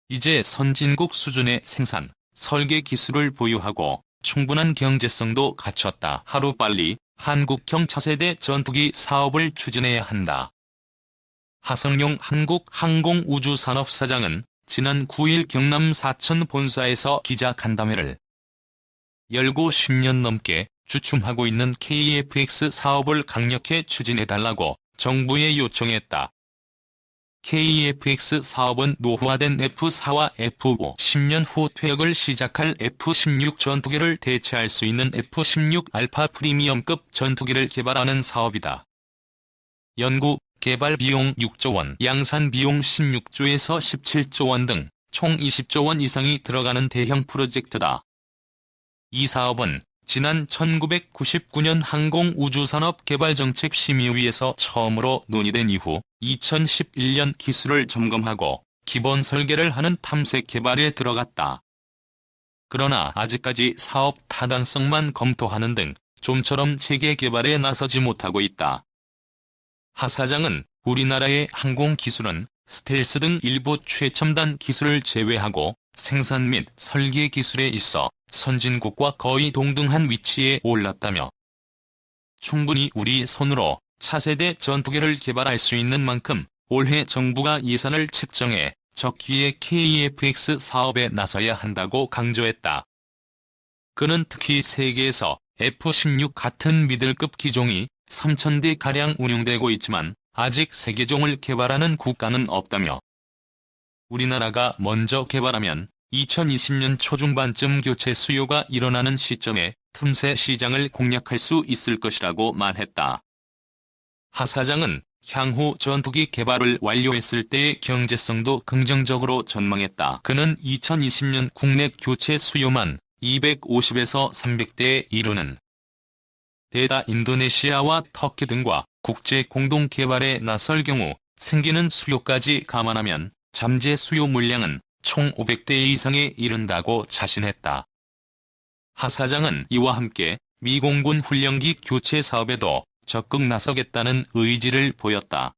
이제 선진국 수준의 생산, 설계 기술을 보유하고 충분한 경제성도 갖췄다. 하루빨리 한국형 차세대 전투기 사업을 추진해야 한다. 하성룡 한국항공우주산업 사장은 지난 9일 경남 사천 본사에서 기자간담회를 열고 10년 넘게 주춤하고 있는 KF-X 사업을 강력히 추진해달라고 정부에 요청했다. KF-X 사업은 노후화된 F4와 F5, 10년 후 퇴역을 시작할 F-16 전투기를 대체할 수 있는 F-16 알파 프리미엄급 전투기를 개발하는 사업이다. 연구, 개발 비용 6조 원, 양산 비용 16조에서 17조 원 등 총 20조 원 이상이 들어가는 대형 프로젝트다. 이 사업은 지난 1999년 항공우주산업개발정책심의위에서 처음으로 논의된 이후 2011년 기술을 점검하고 기본 설계를 하는 탐색 개발에 들어갔다. 그러나 아직까지 사업 타당성만 검토하는 등 좀처럼 체계 개발에 나서지 못하고 있다. 하 사장은 우리나라의 항공기술은 스텔스 등 일부 최첨단 기술을 제외하고 생산 및 설계 기술에 있어 선진국과 거의 동등한 위치에 올랐다며 충분히 우리 손으로 차세대 전투기를 개발할 수 있는 만큼 올해 정부가 예산을 책정해 적기에 KF-X 사업에 나서야 한다고 강조했다. 그는 특히 세계에서 F-16 같은 미들급 기종이 3,000대가량 운용되고 있지만 아직 새 기종을 개발하는 국가는 없다며 우리나라가 먼저 개발하면 2020년 초중반쯤 교체 수요가 일어나는 시점에 틈새 시장을 공략할 수 있을 것이라고 말했다. 하 사장은 향후 전투기 개발을 완료했을 때의 경제성도 긍정적으로 전망했다. 그는 2020년 국내 교체 수요만 250에서 300대에 이르는 데다 인도네시아와 터키 등과 국제 공동 개발에 나설 경우 생기는 수요까지 감안하면 잠재 수요 물량은 총 500대 이상에 이른다고 자신했다. 하 사장은 이와 함께 미 공군 훈련기 교체 사업에도 적극 나서겠다는 의지를 보였다.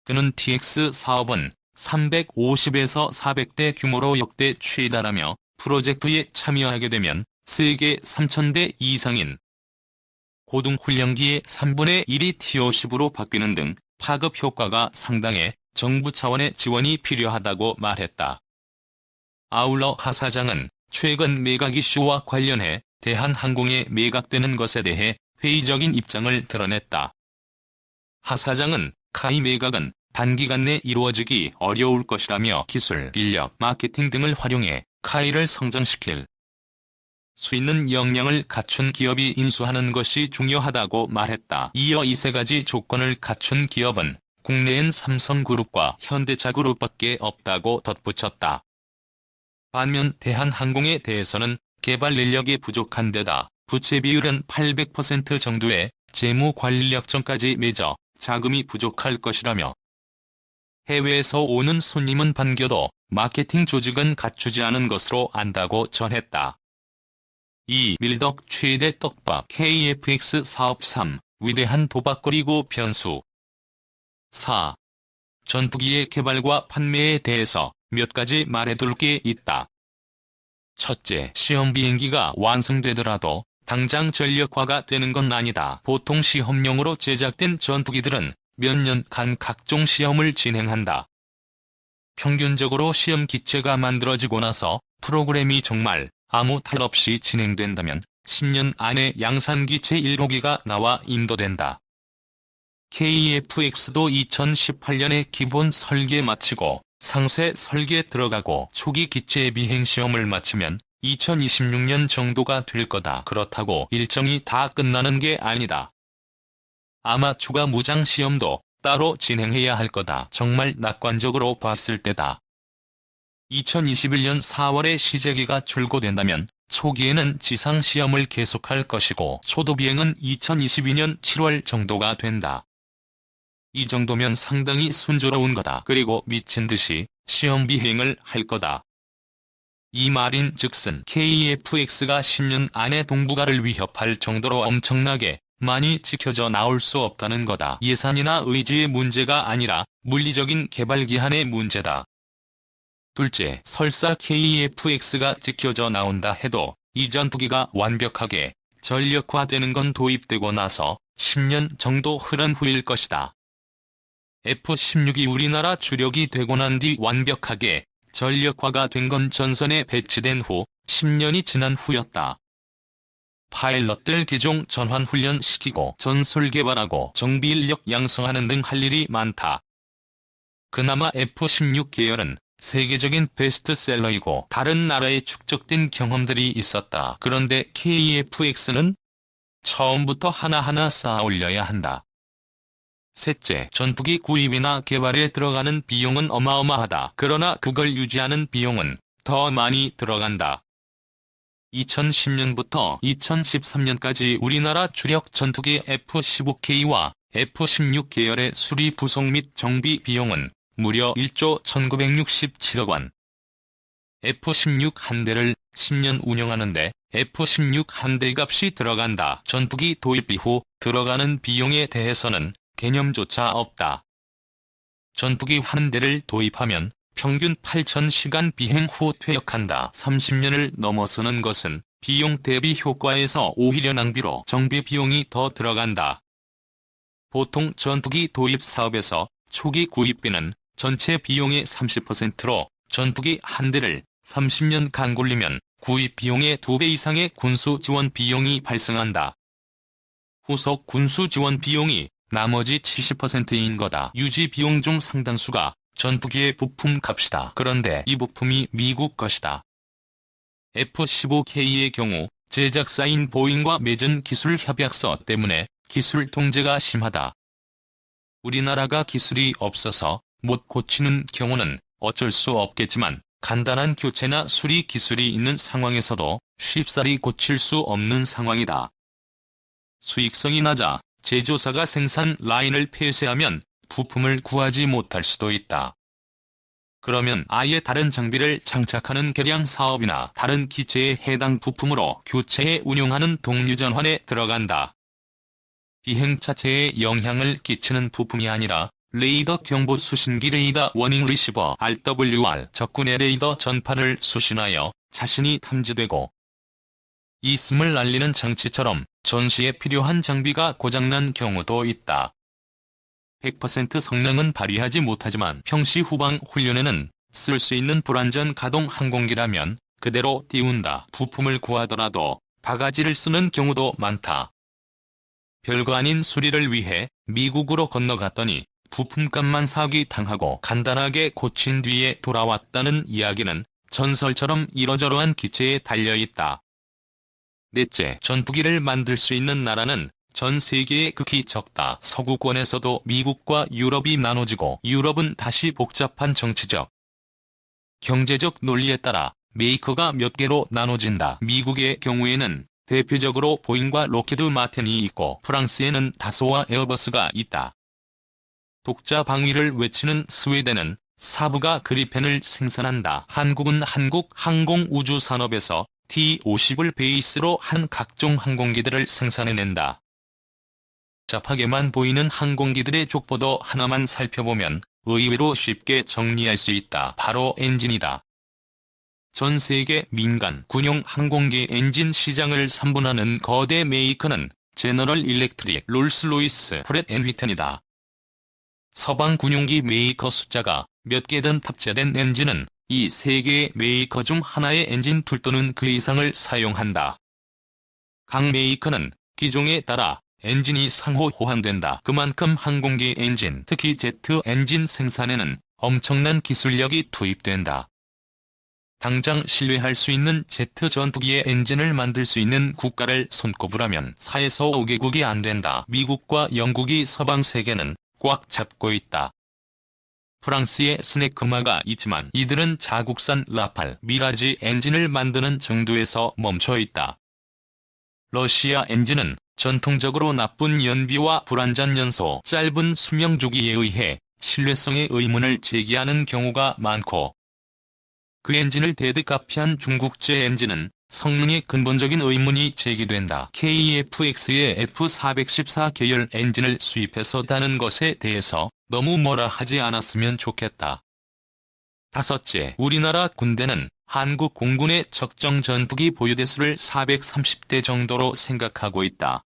그는 TX 사업은 350에서 400대 규모로 역대 최다라며 프로젝트에 참여하게 되면 세계 3,000대 이상인 고등훈련기의 3분의 1이 T-50으로 바뀌는 등 파급 효과가 상당해 정부 차원의 지원이 필요하다고 말했다. 아울러 하 사장은 최근 매각 이슈와 관련해 대한항공에 매각되는 것에 대해 회의적인 입장을 드러냈다. 하 사장은 카이 매각은 단기간 내 이루어지기 어려울 것이라며 기술, 인력, 마케팅 등을 활용해 카이를 성장시킬 수 있는 역량을 갖춘 기업이 인수하는 것이 중요하다고 말했다. 이어 이 세 가지 조건을 갖춘 기업은 국내엔 삼성그룹과 현대차그룹밖에 없다고 덧붙였다. 반면 대한항공에 대해서는 개발 인력이 부족한 데다 부채 비율은 800% 정도에 재무관리력정까지 맺어 자금이 부족할 것이라며 해외에서 오는 손님은 반겨도 마케팅 조직은 갖추지 않은 것으로 안다고 전했다. 2. 밀덕 최대 떡밥 KF-X 사업 3. 위대한 도박 그리고 변수 4. 전투기의 개발과 판매에 대해서 몇 가지 말해둘 게 있다. 첫째, 시험 비행기가 완성되더라도 당장 전력화가 되는 건 아니다. 보통 시험용으로 제작된 전투기들은 몇 년간 각종 시험을 진행한다. 평균적으로 시험 기체가 만들어지고 나서 프로그램이 정말 아무 탈 없이 진행된다면 10년 안에 양산기체 7기가 나와 인도된다. KF-X도 2018년에 기본 설계 마치고 상세 설계 들어가고 초기 기체 비행 시험을 마치면 2026년 정도가 될 거다. 그렇다고 일정이 다 끝나는 게 아니다. 아마 추가 무장 시험도 따로 진행해야 할 거다. 정말 낙관적으로 봤을 때다. 2021년 4월에 시제기가 출고된다면 초기에는 지상시험을 계속할 것이고 초도비행은 2022년 7월 정도가 된다. 이 정도면 상당히 순조로운 거다. 그리고 미친 듯이 시험 비행을 할 거다. 이 말인 즉슨 KF-X가 10년 안에 동북아를 위협할 정도로 엄청나게 많이 지켜져 나올 수 없다는 거다. 예산이나 의지의 문제가 아니라 물리적인 개발 기한의 문제다. 둘째, 설사 KF-X가 찍혀져 나온다 해도 이 전투기가 완벽하게 전력화되는 건 도입되고 나서 10년 정도 흐른 후일 것이다. F-16이 우리나라 주력이 되고 난 뒤 완벽하게 전력화가 된 건 전선에 배치된 후 10년이 지난 후였다. 파일럿들 기종 전환 훈련시키고 전술 개발하고 정비 인력 양성하는 등 할 일이 많다. 그나마 F-16 계열은 세계적인 베스트셀러이고 다른 나라에 축적된 경험들이 있었다. 그런데 KF-X는 처음부터 하나하나 쌓아 올려야 한다. 셋째, 전투기 구입이나 개발에 들어가는 비용은 어마어마하다. 그러나 그걸 유지하는 비용은 더 많이 들어간다. 2010년부터 2013년까지 우리나라 주력 전투기 F-15K와 F-16 계열의 수리 부속 및 정비 비용은 무려 1조 1967억 원. F-16 한 대를 10년 운영하는데 F-16 한 대 값이 들어간다. 전투기 도입 이후 들어가는 비용에 대해서는 개념조차 없다. 전투기 한 대를 도입하면 평균 8,000시간 비행 후 퇴역한다. 30년을 넘어서는 것은 비용 대비 효과에서 오히려 낭비로 정비 비용이 더 들어간다. 보통 전투기 도입 사업에서 초기 구입비는 전체 비용의 30%로 전투기 한 대를 30년간 굴리면 구입 비용의 2배 이상의 군수 지원 비용이 발생한다. 후속 군수 지원 비용이 나머지 70%인 거다. 유지 비용 중 상당수가 전투기의 부품 값이다. 그런데 이 부품이 미국 것이다. F-15K의 경우 제작사인 보잉과 맺은 기술 협약서 때문에 기술 통제가 심하다. 우리나라가 기술이 없어서 못 고치는 경우는 어쩔 수 없겠지만 간단한 교체나 수리 기술이 있는 상황에서도 쉽사리 고칠 수 없는 상황이다. 수익성이 낮아 제조사가 생산 라인을 폐쇄하면 부품을 구하지 못할 수도 있다. 그러면 아예 다른 장비를 장착하는 개량 사업이나 다른 기체에 해당 부품으로 교체해 운용하는 동류전환에 들어간다. 비행 자체에 영향을 끼치는 부품이 아니라 레이더 경보 수신기 레이더 워닝 리시버 RWR 적군의 레이더 전파를 수신하여 자신이 탐지되고 있음을 알리는 장치처럼 전시에 필요한 장비가 고장난 경우도 있다. 100% 성능은 발휘하지 못하지만 평시 후방 훈련에는 쓸 수 있는 불완전 가동 항공기라면 그대로 띄운다. 부품을 구하더라도 바가지를 쓰는 경우도 많다. 별거 아닌 수리를 위해 미국으로 건너갔더니 부품값만 사기 당하고 간단하게 고친 뒤에 돌아왔다는 이야기는 전설처럼 이러저러한 기체에 달려있다. 넷째, 전투기를 만들 수 있는 나라는 전 세계에 극히 적다. 서구권에서도 미국과 유럽이 나눠지고 유럽은 다시 복잡한 정치적, 경제적 논리에 따라 메이커가 몇 개로 나눠진다. 미국의 경우에는 대표적으로 보잉과 록히드 마틴이 있고 프랑스에는 다소와 에어버스가 있다. 독자 방위를 외치는 스웨덴은 사부가 그리펜을 생산한다. 한국은 한국 항공우주산업에서 T-50을 베이스로 한 각종 항공기들을 생산해낸다. 복잡하게만 보이는 항공기들의 족보도 하나만 살펴보면 의외로 쉽게 정리할 수 있다. 바로 엔진이다. 전 세계 민간 군용 항공기 엔진 시장을 3분하는 거대 메이커는 제너럴 일렉트릭, 롤스로이스, 프렛 앤 휘튼이다. 서방 군용기 메이커 숫자가 몇 개든 탑재된 엔진은 이 세 개의 메이커 중 하나의 엔진 둘 또는 그 이상을 사용한다. 각 메이커는 기종에 따라 엔진이 상호 호환된다. 그만큼 항공기 엔진, 특히 제트 엔진 생산에는 엄청난 기술력이 투입된다. 당장 신뢰할 수 있는 제트 전투기의 엔진을 만들 수 있는 국가를 손꼽으라면 4에서 5개국이 안 된다. 미국과 영국이 서방 세계는 꽉 잡고 있다. 프랑스에 스네크마가 있지만 이들은 자국산 라팔, 미라지 엔진을 만드는 정도에서 멈춰 있다. 러시아 엔진은 전통적으로 나쁜 연비와 불완전 연소, 짧은 수명 주기에 의해 신뢰성의 의문을 제기하는 경우가 많고 그 엔진을 데드카피한 중국제 엔진은 성능에 근본적인 의문이 제기된다. KF-X의 F-414 계열 엔진을 수입해서 다는 것에 대해서 너무 뭐라 하지 않았으면 좋겠다. 다섯째, 우리나라 군대는 한국 공군의 적정 전투기 보유대 수를 430대 정도로 생각하고 있다.